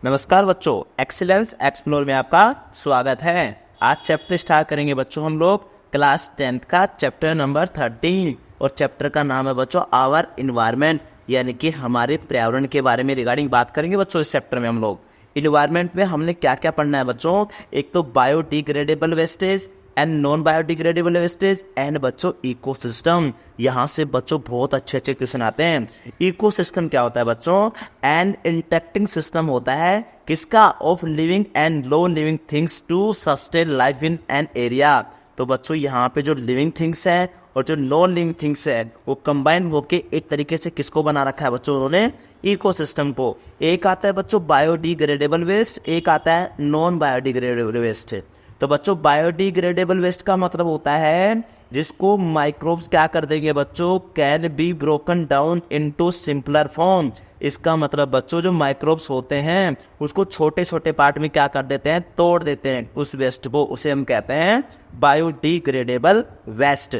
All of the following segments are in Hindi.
नमस्कार बच्चों, एक्सीलेंस एक्सप्लोर में आपका स्वागत है। आज चैप्टर स्टार्ट करेंगे बच्चों हम लोग क्लास 10th का चैप्टर नंबर 13 और चैप्टर का नाम है बच्चों आवर इन्वायरमेंट, यानी कि हमारे पर्यावरण के बारे में रिगार्डिंग बात करेंगे बच्चों। इस चैप्टर में हम लोग इन्वायरमेंट में हमने क्या क्या पढ़ना है बच्चों। एक तो biodegradable wastage and non biodegradable wastage and बच्चों इकोसिस्टम। यहाँ से बच्चों बहुत अच्छे अच्छे क्वेश्चन आते हैं। इकोसिस्टम क्या होता है बच्चों? एंड इंटरेक्टिंग सिस्टम होता है किसका? Of living and low living things to sustain life in an area. तो बच्चों यहाँ पे जो लिविंग थिंग्स है और जो नॉन लिविंग थिंग्स है वो कंबाइन होके एक तरीके से किसको बना रखा है बच्चों? उन्होंने इकोसिस्टम को। एक आता है बच्चों बायोडिग्रेडेबल वेस्ट, एक आता है नॉन बायोडिग्रेडेबल वेस्ट। तो बच्चों बायोडिग्रेडेबल वेस्ट का मतलब होता है जिसको माइक्रोब्स क्या कर देंगे बच्चों? Can be broken down into simpler form. इसका मतलब बच्चों जो माइक्रोब्स होते हैं उसको छोटे छोटे पार्ट में क्या कर देते हैं? तोड़ देते हैं उस वेस्ट को, उसे हम कहते हैं बायोडिग्रेडेबल वेस्ट।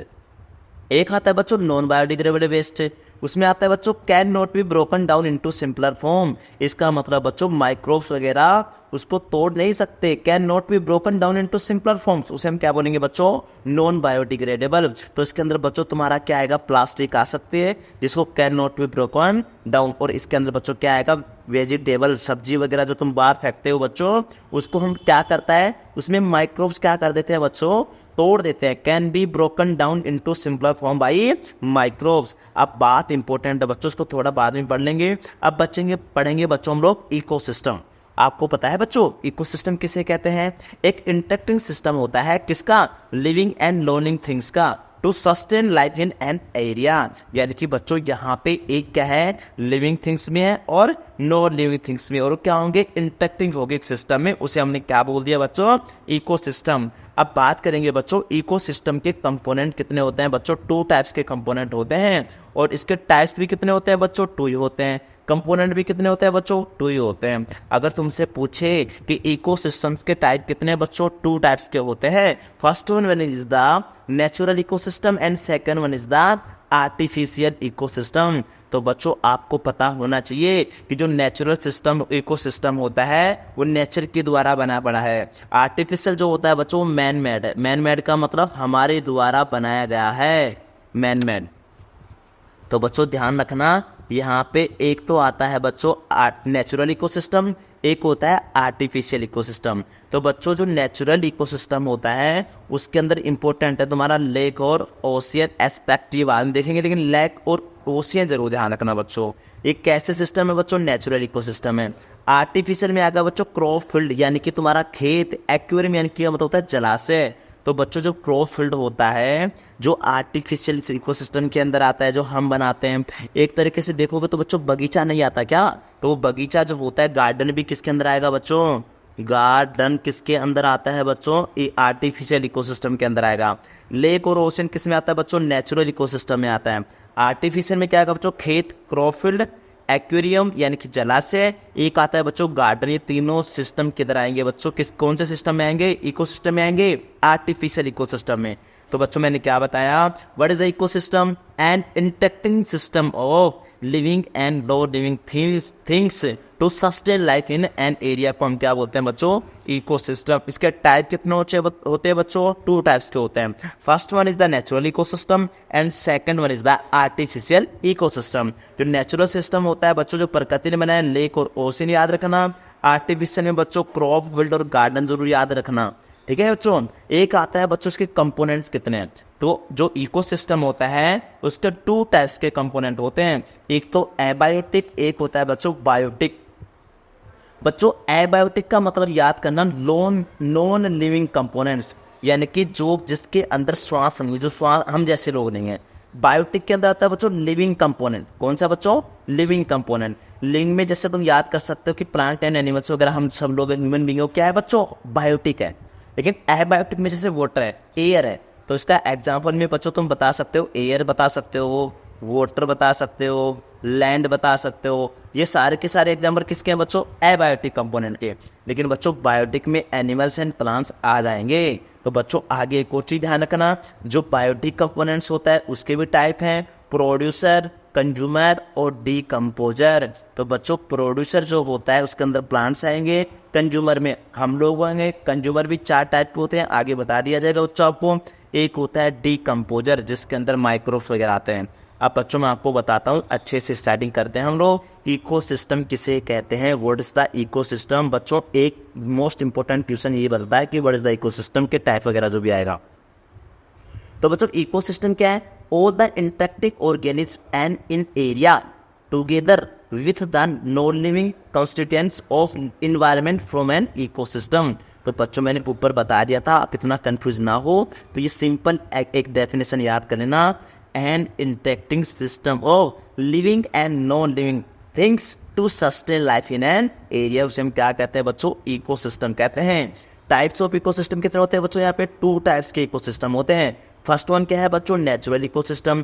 एक आता है बच्चों नॉन बायोडिग्रेडेबल वेस्ट, उसमें आता है बच्चों can not be broken down into simpler form. इसका मतलब बच्चों माइक्रोब्स वगैरह उसको तोड़ नहीं सकते। Can not be broken down into simpler forms, उसे हम क्या बोलेंगे बच्चों? Non biodegradable. तो इसके अंदर बच्चों तुम्हारा क्या आएगा? प्लास्टिक आ सकती है जिसको can not be broken down. और इसके अंदर बच्चों क्या आएगा? वेजिटेबल, सब्जी वगैरह जो तुम बाहर फेंकते हो बच्चों, उसको हम क्या करता है उसमें माइक्रोब्स क्या कर देते हैं बच्चों? तोड़ देते हैं। Can be broken down into simpler form by microbes. अब बात इंपॉर्टेंट है बच्चों, इसको थोड़ा बाद में पढ़ लेंगे। अब पढ़ेंगे बच्चों हम लोग इकोसिस्टम। आपको पता है बच्चों इकोसिस्टम किसे कहते हैं? एक इंटरेक्टिंग सिस्टम होता है किसका? Living and non living things का, to sustain life in an area. यानी कि बच्चों यहाँ पे एक क्या है? लिविंग थिंग्स में है और नॉन लिविंग थिंग्स में, और क्या होंगे? इंटरेक्टिंग होंगे एक सिस्टम में। उसे हमने क्या बोल दिया बच्चों? इकोसिस्टम। अब बात करेंगे बच्चों इकोसिस्टम के कंपोनेंट कितने होते हैं बच्चों? 2 टाइप्स के कंपोनेंट होते हैं, और इसके टाइप्स भी कितने होते हैं बच्चों? 2 ही होते हैं। कंपोनेंट भी कितने होते हैं बच्चों? 2 ही होते हैं। अगर तुमसे पूछे कि इकोसिस्टम्स के टाइप कितने बच्चों? 2 टाइप्स के होते हैं। First one is the natural ecosystem and second one is the artificial ecosystem. तो बच्चों आपको पता होना चाहिए कि जो नेचुरल सिस्टम इकोसिस्टम होता है वो नेचर के द्वारा बना पड़ा है। आर्टिफिशियल जो होता है बच्चों मैन मेड है। मैन मेड का मतलब हमारे द्वारा बनाया गया है, मैन मेड। तो बच्चों ध्यान रखना, यहाँ पे एक तो आता है बच्चों नेचुरल इकोसिस्टम, एक होता है आर्टिफिशियल इकोसिस्टम। तो बच्चों जो नेचुरल इकोसिस्टम होता है उसके अंदर इंपॉर्टेंट है तुम्हारा लेक और ओशियन एस्पेक्ट, ये बाद में देखेंगे, लेकिन लेक और ओशियन जरूर ध्यान रखना बच्चों। ये कैसे सिस्टम है बच्चों? नेचुरल इकोसिस्टम है। आर्टिफिशियल में आएगा बच्चों क्रॉप फील्ड, यानी कि तुम्हारा खेत। एक्वेरियम यानी कि मतलब होता है जलाशय। तो बच्चों जो क्रॉप फील्ड होता है जो आर्टिफिशियल इकोसिस्टम के अंदर आता है, जो हम बनाते हैं, एक तरीके से देखोगे तो बच्चों बगीचा नहीं आता क्या? तो वो बगीचा जो होता है, गार्डन भी किसके अंदर आएगा बच्चों? गार्डन किसके अंदर आता है बच्चों? ये आर्टिफिशियल इकोसिस्टम के अंदर आएगा। लेक और ओशन किस में आता है बच्चों? नेचुरल इकोसिस्टम में आता है। आर्टिफिशियल में क्या आएगा बच्चों? खेत, क्रॉप फील्ड, एक्वेरियम यानी कि जलाशय, एक आता है बच्चों गार्डन। ये तीनों सिस्टम किधर आएंगे बच्चों? कौन से सिस्टम में आएंगे? इकोसिस्टम में आएंगे, आर्टिफिशियल इकोसिस्टम में। तो बच्चों मैंने क्या बताया? What is the ecosystem? And interacting system of living and low living things to sustain life in an area को हम क्या बोलते हैं बच्चों? इकोसिस्टम। इसके टाइप कितने होते हैं बच्चों? 2 टाइप्स के होते हैं। First one is the natural ecosystem and second one is the artificial ecosystem. जो नेचुरल सिस्टम होता है बच्चों जो प्रकृति ने बनाया, लेक और ओशन याद रखना। आर्टिफिशियल में बच्चों क्रॉप फील्ड और गार्डन जरूर याद रखना, ठीक है बच्चों। एक आता है बच्चों इसके कंपोनेंट्स कितने हैं। तो जो इकोसिस्टम होता है उसके 2 टाइप्स के कंपोनेंट होते हैं, एक तो एबायोटिक, एक होता है बच्चों बायोटिक। बच्चों एबायोटिक का मतलब याद करना नॉन लिविंग कंपोनेंट्स, यानी कि जो जिसके अंदर श्वास नहीं, जो श्वास हम जैसे लोग नहीं है। बायोटिक के अंदर आता है बच्चों लिविंग कंपोनेंट। कौन सा बच्चों? Living component. लिविंग में जैसे तुम याद कर सकते हो कि प्लांट एंड एनिमल्स वगैरह, हम सब लोग ह्यूमन बीइंग हो, क्या है बच्चों? बायोटिक है। लेकिन एबायोटिक में जैसे वाटर है, एयर है, तो इसका एग्जाम्पल में बच्चों तुम बता सकते हो एयर बता सकते हो, वाटर बता सकते हो, लैंड बता सकते हो। ये सारे के सारे एग्जाम्पल किसके हैं बच्चों? एबायोटिक कंपोनेंट के। लेकिन बच्चों बायोटिक में एनिमल्स एंड प्लांट्स आ जाएंगे। तो बच्चों आगे एक और चीज ध्यान रखना, जो बायोटिक कंपोनेंट्स होता है उसके भी टाइप हैं, प्रोड्यूसर, कंज्यूमर और डीकम्पोजर। तो बच्चों प्रोड्यूसर जो होता है उसके अंदर प्लांट्स आएंगे, कंज्यूमर में हम लोग आएंगे। कंज्यूमर भी 4 टाइप के होते हैं, आगे बता दिया जाएगा बच्चों आपको। एक होता है डीकम्पोजर जिसके अंदर माइक्रोब्स वगैरह आते हैं। अब बच्चों मैं आपको बताता हूँ, अच्छे से स्टार्टिंग करते हैं हम लोग। इकोसिस्टम किसे कहते हैं, व्हाट इज द इकोसिस्टम। बच्चों एक मोस्ट इंपॉर्टेंट क्वेश्चन ये बताता है कि व्हाट इज द इकोसिस्टम के टाइप वगैरह जो भी आएगा। तो बच्चों इकोसिस्टम क्या है, all the interactive organism and in area together with the non living constituents of environment from an ecosystem. तो बच्चों मैंने ऊपर बता दिया था, आप इतना कंफ्यूज ना हो, तो ये सिंपल एक डेफिनेशन याद कर लेना, an interacting system of living and non living things to sustain life in an area. उसे हम क्या कहते हैं बच्चों, इकोसिस्टम कहते हैं। टाइप्स ऑफ इकोसिस्टम कितने होते हैं बच्चों, यहाँ पे 2 टाइप्स के इकोसिस्टम होते हैं। फर्स्ट वन क्या है बच्चों, natural ecosystem,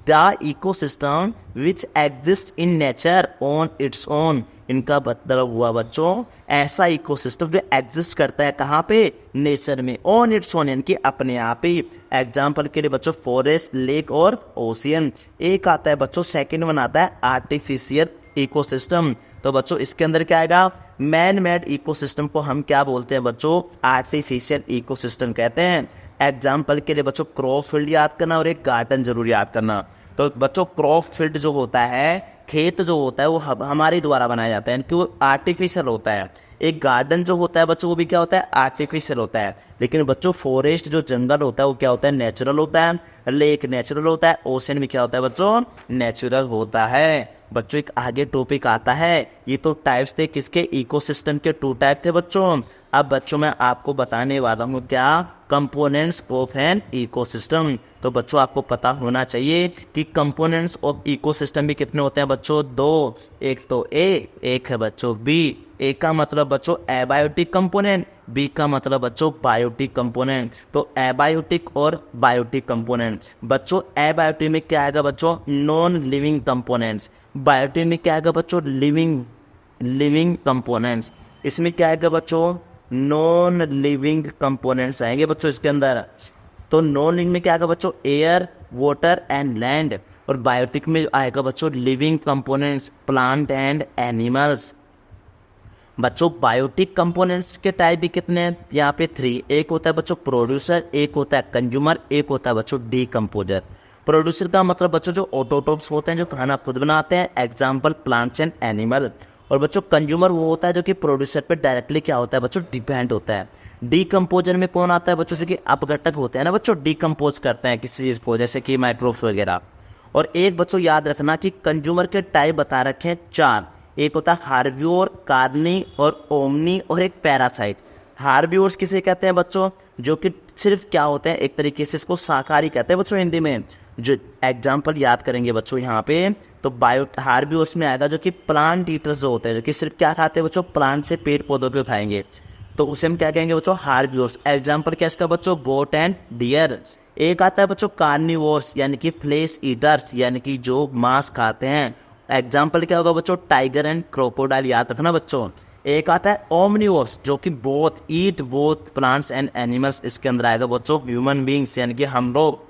the ecosystem which exist in nature on its own. इनका मतलब हुआ बच्चों ऐसा इकोसिस्टम जो एग्जिस्ट करता है कहाँ पे, नेचर में, ऑन इट्स ओन यानी कि अपने आप ही। एग्जाम्पल के लिए बच्चों फॉरेस्ट, लेक और ओशियन। एक आता है बच्चों, सेकंड वन आता है आर्टिफिशियल इकोसिस्टम। तो बच्चों इसके अंदर क्या आएगा, मैन मेड इकोसिस्टम को हम क्या बोलते हैं बच्चों, आर्टिफिशियल इकोसिस्टम कहते हैं। एग्जाम्पल के लिए बच्चों क्रॉप फील्ड याद करना और एक गार्डन जरूर याद करना। तो बच्चों क्रॉप फील्ड जो होता है, खेत जो होता है वो हमारे द्वारा बनाया जाता है कि वो आर्टिफिशियल होता है। एक गार्डन जो होता है बच्चों वो भी क्या होता है, आर्टिफिशियल होता है। लेकिन बच्चों फॉरेस्ट जो जंगल होता है वो क्या होता है, नेचुरल होता है। लेक नेचुरल होता है, ओशन भी क्या होता है बच्चों, नेचुरल होता है। बच्चों एक आगे टॉपिक आता है, ये तो टाइप्स थे किसके, इकोसिस्टम के 2 टाइप थे बच्चों। अब बच्चों मैं आपको बताने वाला हूँ क्या, कंपोनेंट्स ऑफ एन इकोसिस्टम। तो बच्चों आपको पता होना चाहिए कि कंपोनेंट्स ऑफ इकोसिस्टम भी कितने होते हैं बच्चों, 2। एक तो ए, एक है बच्चों बी। ए का मतलब बच्चों एबायोटिक कंपोनेंट, बी का मतलब बच्चों बायोटिक कंपोनेंट। तो एबायोटिक और बायोटिक कंपोनेंट। बच्चों एबायोटिक में क्या आएगा बच्चों, नॉन लिविंग कंपोनेंट्स। बायोटिक में क्या आएगा बच्चों, लिविंग कंपोनेंट्स। इसमें क्या आएगा बच्चों, नॉन लिविंग कंपोनेंट्स आएंगे बच्चों इसके अंदर। तो नॉन लिविंग में क्या आएगा बच्चों, एयर, वाटर एंड लैंड। और बायोटिक में आएगा बच्चों living components, plant and animals. बच्चों बायोटिक कंपोनेंट्स के टाइप भी कितने हैं, यहाँ पे 3। एक होता है बच्चों प्रोड्यूसर, एक होता है कंज्यूमर, एक होता है बच्चों डीकम्पोजर। प्रोड्यूसर का मतलब बच्चों जो ऑटोट्रोप्स होते हैं जो खाना खुद बनाते हैं, एग्जाम्पल प्लांट्स एंड एनिमल। और बच्चों कंज्यूमर वो होता है जो कि प्रोड्यूसर पे डायरेक्टली क्या होता है बच्चों, डिपेंड होता है। डीकम्पोजर में कौन आता है बच्चों, से कि अपघटक होते हैं ना बच्चों, डीकम्पोज करते हैं किसी चीज़ को, जैसे कि माइक्रोब्स वगैरह। और एक बच्चों याद रखना कि कंज्यूमर के टाइप बता रखे हैं 4। एक होता है हार्बिवोर, कार्नी और ओमनी और एक पैरासाइट। हार्बिवोर्स किसे कहते हैं बच्चों, जो कि सिर्फ क्या होते हैं, एक तरीके से इसको शाकाहारी कहते हैं बच्चों हिंदी में। जो एग्जाम्पल याद करेंगे बच्चों यहाँ पे, तो हार्बिवोर्स में आएगा जो कि प्लांट ईटर्स जो होते हैं, जो कि सिर्फ क्या खाते हैं बच्चों, प्लांट से पेड़ पौधों को खाएंगे, तो उसे हम क्या कहेंगे बच्चों, हार्बिवोर्स। एग्जाम्पल क्या इसका बच्चों, गोट एंड डियर। एक आता है बच्चों कार्निवोर्स यानी कि फ्लेश ईटर्स, यानी कि जो मांस खाते हैं। एग्जाम्पल क्या होगा बच्चों, टाइगर एंड क्रोकोडाइल, याद रखना बच्चों। एक आता है ओमनिवोर्स जो कि eat both plants and animals, इसके अंदर आएगा बच्चों ह्यूमन बींग्स यानी कि हम लोग।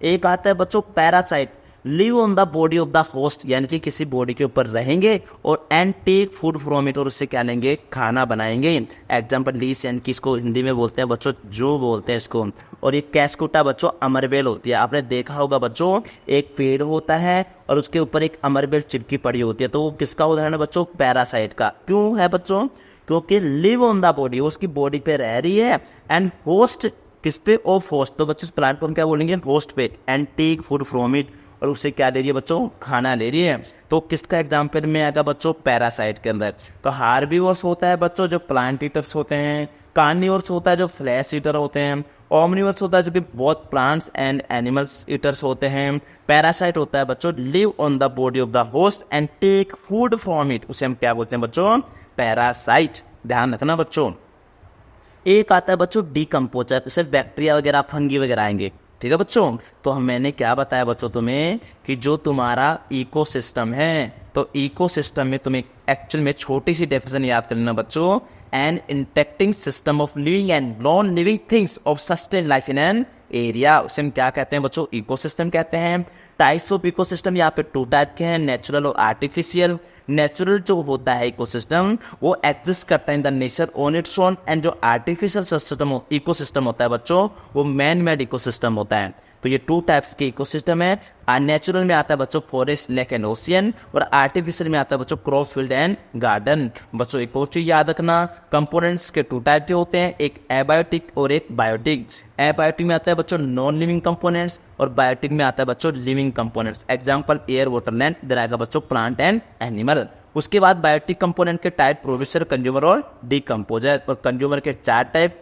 एक आता है बच्चों parasite, live on the body of the host, यानी कि किसी बॉडी के ऊपर रहेंगे और and take food from it, और उससे क्या लेंगे, खाना बनाएंगे। एग्जाम्पल लीस यानी कि इसको हिंदी में बोलते हैं बच्चों जो बोलते हैं इसको। और ये कैस्कुटा बच्चों अमरबेल होती है, आपने देखा होगा बच्चों, एक पेड़ होता है और उसके ऊपर एक अमरबेल चिपकी पड़ी होती है, तो वो किसका उदाहरण है बच्चों, पैरासाइट का। क्यों है बच्चों, क्योंकि लिव ऑन द बॉडी, उसकी बॉडी पे रह रही है, एंड होस्ट किस पे, ऑफ होस्ट, तो बच्चों इस प्लांट को हम क्या बोलेंगे, होस्ट पे, and take food from it, और उससे क्या ले रही है बच्चों, खाना ले रही है। तो किसका एग्जाम्पल में आएगा बच्चों, पैरासाइट के अंदर। तो हार्बिवोर्स होता है बच्चों जो प्लांट ईटर्स होते हैं, कार्निवोर्स होता है जो फ्लैश ईटर होते हैं, ओमनिवोर्स होता है जो कि बहुत प्लांट्स एंड एनिमल्स ईटर्स होते हैं, पैरासाइट होता है बच्चों live on the body of the host and take food from it, उसे हम क्या बोलते हैं बच्चों, पैरासाइट। ध्यान रखना बच्चों। एक आता है बच्चों डीकम्पोजर, जैसे बैक्टीरिया वगैरह, फंगी वगैरह आएंगे, ठीक है बच्चों। तो मैंने क्या बताया बच्चों तुम्हें कि जो तुम्हारा इकोसिस्टम है, तो इकोसिस्टम में तुम्हें एक्चुअल में छोटी सी डेफिनेशन याद करना बच्चों, an interacting system of living and non living things of sustain life in an area, उसे हम क्या कहते हैं बच्चों, इकोसिस्टम कहते हैं। टाइप्स ऑफ इकोसिस्टम यहाँ पे 2 टाइप के हैं, नेचुरल और आर्टिफिशियल। नेचुरल जो होता है इकोसिस्टम वो एग्जिस्ट करता है in the nature on its own, and जो आर्टिफिशियल सिस्टम इकोसिस्टम होता है बच्चों वो मैन मेड इकोसिस्टम होता है। तो ये 2 टाइप्स के इकोसिस्टम है। नेचुरल में आता है बच्चों फॉरेस्ट, लेक एंड ओशियन, और आर्टिफिशियल में आता है बच्चों क्रॉप फील्ड एंड गार्डन। बच्चों एक और चीज याद रखना, कंपोनेंट्स के 2 टाइप के होते हैं, एक एबायोटिक और एक बायोटिक। एबायोटिक में आता है बच्चों नॉन लिविंग कंपोनेंट्स, और बायोटिक में आता है बच्चों living components. Example air, water, land, इधर आएगा बच्चों प्लांट एंड एनिमल। उसके बाद बायोटिक कंपोनेंट के टाइप प्रोड्यूसर, कंज्यूमर और डिकम्पोजर। और कंज्यूमर के 4 टाइप,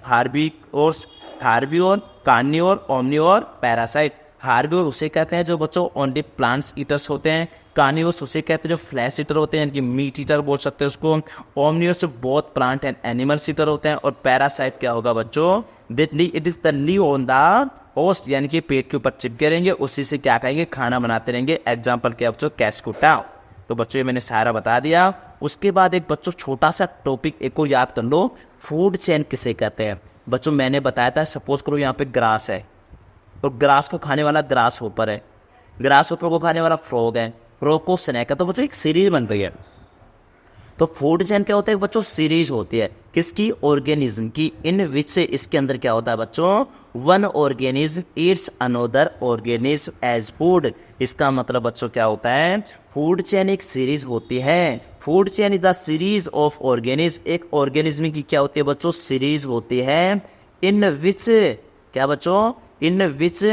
हार्बीओर, कार्नियोर, ओमनियोर, पैरासाइट। हार्बीओर उसे कहते हैं जो बच्चों ओनली प्लांट्स ईटर्स होते हैं। कार्नियोर्स उसे कहते हैं जो फ्लैश ईटर होते हैं, यानी कि मीट ईटर बोल सकते हैं उसको। Omnivores both plant and animals eater होते हैं। और पैरासाइट क्या होगा बच्चों, it is the live on the host, यानी कि पेट के ऊपर चिपके रहेंगे, उसी से क्या करेंगे, खाना बनाते रहेंगे। एग्जाम्पल क्या बच्चों, कैस्कुटा। तो बच्चों ये मैंने सारा बता दिया। उसके बाद एक बच्चों छोटा सा टॉपिक एक को याद कर लो, फूड चेन किसे कहते हैं। बच्चों मैंने बताया था, सपोज करो यहाँ पे ग्रास है, तो ग्रास को खाने वाला ग्रास होपर है, ग्रास होपर को खाने वाला फ्रॉग है, फ्रॉग को स्नैक है। तो बच्चों एक सीरीज बन रही है। तो फूड चेन क्या होता है बच्चों, सीरीज होती है किसकी, ऑर्गेनिज्म की, इन विच से इसके अंदर क्या होता है बच्चों, one organism eats another organism as food. इसका मतलब बच्चों क्या होता है, फूड चेन एक सीरीज होती है। Food chain is the series of organism, एक ऑर्गेनिज्म की क्या होती है बच्चों, सीरीज होती है। इन विच क्या बच्चों, in which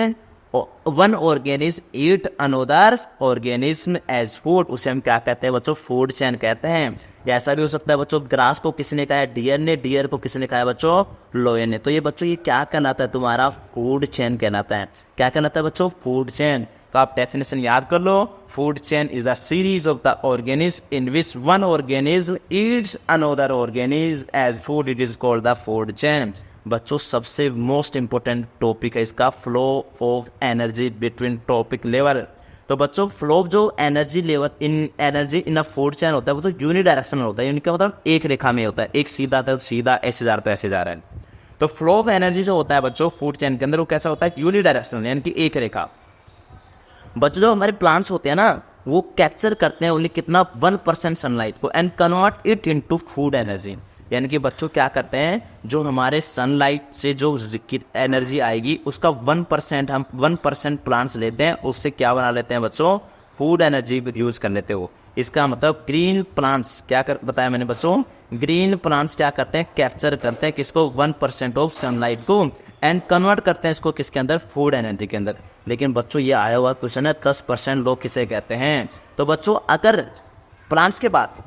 one organism eat another organism as food, उसे हम क्या कहते हैं बच्चों, फूड चेन कहते हैं। ऐसा भी हो सकता है बच्चों, ग्रास को किसने खाया, डियर ने, डियर को किसने खाया बच्चों, लोयन ने। तो ये बच्चों ये क्या कहलाता है, तुम्हारा फूड चेन कहलाता है। क्या कहलाता है बच्चों, फूड चेन। तो आप डेफिनेशन याद कर लो, food chain is the series of the organism in which one organism eats another organism as food, it is called the food chain. बच्चों सबसे मोस्ट इंपॉर्टेंट टॉपिक है इसका, flow of energy between topic level. तो बच्चों फ्लो जो energy level in a food chain होता है वो तो यूनिडायरेक्शनल होता है, यूनिट का मतलब एक रेखा में होता है, एक सीधा आता है तो सीधा, ऐसे जा रहा है तो ऐसे जा रहा है। तो फ्लो ऑफ एनर्जी जो होता है बच्चों फूड चेन के अंदर वो कैसा होता है, यूनिडायरेक्शनल, यानी कि एक रेखा। बच्चों जो हमारे प्लांट्स होते हैं ना वो कैप्चर करते हैं ओनली कितना, 1% सनलाइट को, and convert it into food energy. यानी कि बच्चों क्या करते हैं, जो हमारे सनलाइट से जो एनर्जी आएगी उसका 1% हम 1% प्लांट्स लेते हैं, उससे क्या बना लेते हैं बच्चों, फूड एनर्जी यूज कर लेते हो। इसका मतलब ग्रीन प्लांट्स क्या कर बताया मैंने बच्चों, ग्रीन प्लांट्स क्या करते हैं, कैप्चर करते हैं किसको, 1% ऑफ सनलाइट को, एंड कन्वर्ट करते हैं इसको किसके अंदर, फूड एनर्जी के अंदर। लेकिन बच्चों ये आया हुआ क्वेश्चन है 10% लोग किसे कहते हैं। तो बच्चों अगर प्लांट्स के बाद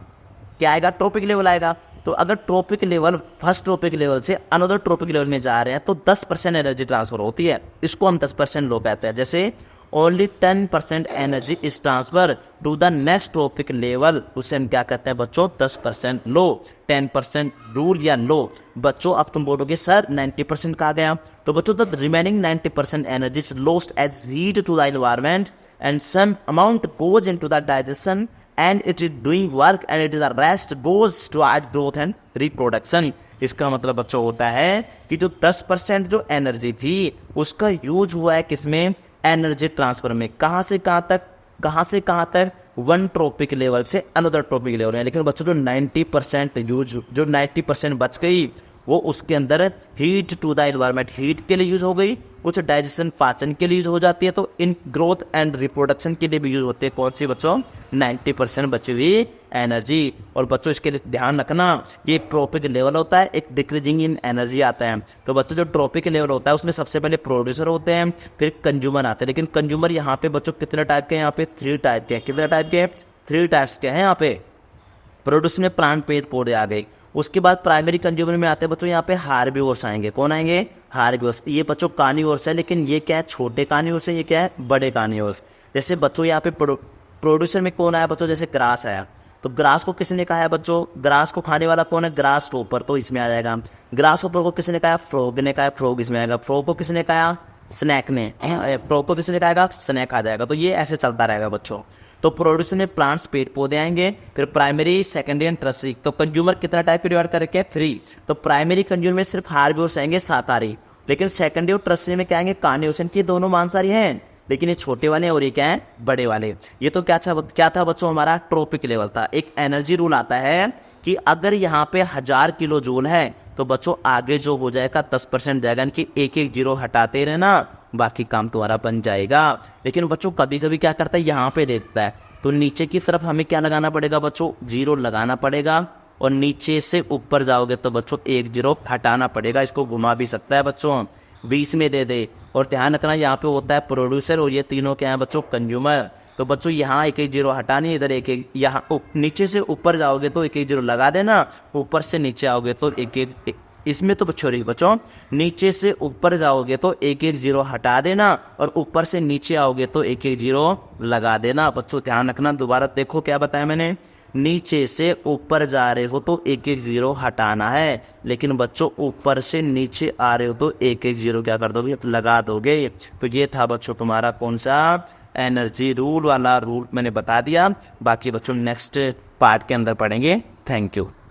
क्या आएगा, ट्रॉपिक लेवल आएगा। तो अगर trophic level first trophic level से अनदर ट्रॉपिक लेवल में जा रहे हैं तो 10% एनर्जी ट्रांसफर होती है, इसको हम 10% लो कहते हैं। जैसे only 10% energy is transfer to the next trophic level, उसे हम क्या कहते हैं बच्चों, 10% लो, 10% रूल या लो। बच्चों अब तुम बोलोगे सर 90% कहा गया, तो बच्चों the remaining 90% energy is lost as heat to the environment and some amount goes into the digestion and it is doing work and it is a rest goes toward growth and reproduction। इसका मतलब बच्चों होता है कि जो 10% जो एनर्जी थी उसका यूज हुआ है किसमें, एनर्जी ट्रांसफर में। कहाँ से कहाँ तक, कहाँ से कहाँ तक, वन ट्रॉपिक लेवल से अनदर ट्रॉपिक लेवल में। लेकिन बच्चों जो 90% यूज, जो 90% बच गई वो उसके अंदर heat to the environment, heat के लिए यूज हो गई, कुछ डाइजेशन पाचन के लिए यूज हो जाती है, तो इन ग्रोथ एंड रिप्रोडक्शन के लिए भी यूज होती है। कौन सी बच्चों, 90% बची हुई एनर्जी। और बच्चों इसके लिए ध्यान रखना, ये ट्रॉपिक लेवल होता है, एक डिक्रीजिंग इन एनर्जी आता है। तो बच्चों जो ट्रॉपिक लेवल होता है उसमें सबसे पहले प्रोड्यूसर होते हैं, फिर कंज्यूमर आते हैं। लेकिन कंज्यूमर यहाँ पे बच्चों कितने टाइप के हैं, यहाँ पे 3 टाइप के हैं। कितने टाइप के, 3 टाइप्स के हैं यहाँ पे। प्रोड्यूसर में प्लांट पेड़ पौधे आ गए। उसके बाद प्राइमरी कंज्यूमर में आते हैं बच्चों यहाँ पे हार्बिवोर्स आएंगे। कौन आएंगे, हार्बिवोर्स। ये बच्चों कार्निवोर्स है, लेकिन ये क्या है, छोटे कार्निवोर्स है, ये क्या है, बड़े कार्निवोर्स। जैसे बच्चों यहाँ पे प्रोड्यूसर में कौन आया बच्चों, जैसे ग्रास आया, तो ग्रास को किसने कहा है बच्चों, ग्रास को खाने वाला कौन है, ग्रास टॉपर, तो इसमें आ जाएगा। ग्रास टॉपर को किसने कहा, फ्रॉग ने कहा, फ्रॉग इसमें आएगा। फ्रॉग को किसने कहा, स्नैक ने। फ्रॉग को किसने कहा, स्नैक आ जाएगा। तो ये ऐसे चलता रहेगा बच्चों। तो प्रोड्यूसर में प्लांट्स पेड़ पौधे आएंगे, फिर प्राइमरी सेकेंडरी एंड टर्सरी। तो कंज्यूमर कितना टाइप के डिवाइड कर रखे हैं, 3। तो प्राइमरी कंज्यूमर में सिर्फ हार्बिवोर्स आएंगे, शाकाहारी। लेकिन सेकेंडरी और टर्सरी में क्या आएंगे, कार्निवोर्स। ये दोनों मांसाहारी हैं, लेकिन ये छोटे वाले और ये क्या है, बड़े वाले। ये तो क्या था बच्चों, हमारा ट्रॉपिक लेवल था। एक एनर्जी रूल आता है कि अगर यहाँ पे 1000 किलो जूल है तो बच्चों आगे जो हो जाएगा 10% जाएगा, यानी कि एक एक जीरो हटाते रहना, बाकी काम तुम्हारा बन जाएगा। लेकिन बच्चों कभी कभी क्या करता है, यहाँ पे देखता है तो नीचे की तरफ हमें क्या लगाना पड़ेगा बच्चों, जीरो लगाना पड़ेगा, और नीचे से ऊपर जाओगे तो बच्चों एक जीरो हटाना पड़ेगा। इसको घुमा भी सकता है बच्चों, बीच में दे दे। और ध्यान रखना यहाँ पे होता है प्रोड्यूसर और ये तीनों क्या है बच्चों, कंज्यूमर। तो बच्चों यहाँ एक एक जीरो हटानी, इधर एक एक, यहाँ नीचे से ऊपर जाओगे तो एक एक जीरो लगा देना, ऊपर से नीचे आओगे तो एक एक, इसमें तो बच्चों नीचे से ऊपर जाओगे तो एक एक जीरो हटा देना, और ऊपर से नीचे आओगे तो एक एक जीरो लगा देना। बच्चों ध्यान रखना, दोबारा देखो क्या बताया मैंने, नीचे से ऊपर जा रहे हो तो एक एक जीरो हटाना है, लेकिन बच्चों ऊपर से नीचे आ रहे हो तो एक एक जीरो क्या कर दोगे, लगा दोगे। तो ये था बच्चों तुम्हारा कौन सा, एनर्जी रूल वाला रूल मैंने बता दिया। बाकी बच्चों नेक्स्ट पार्ट के अंदर पढ़ेंगे। Thank you.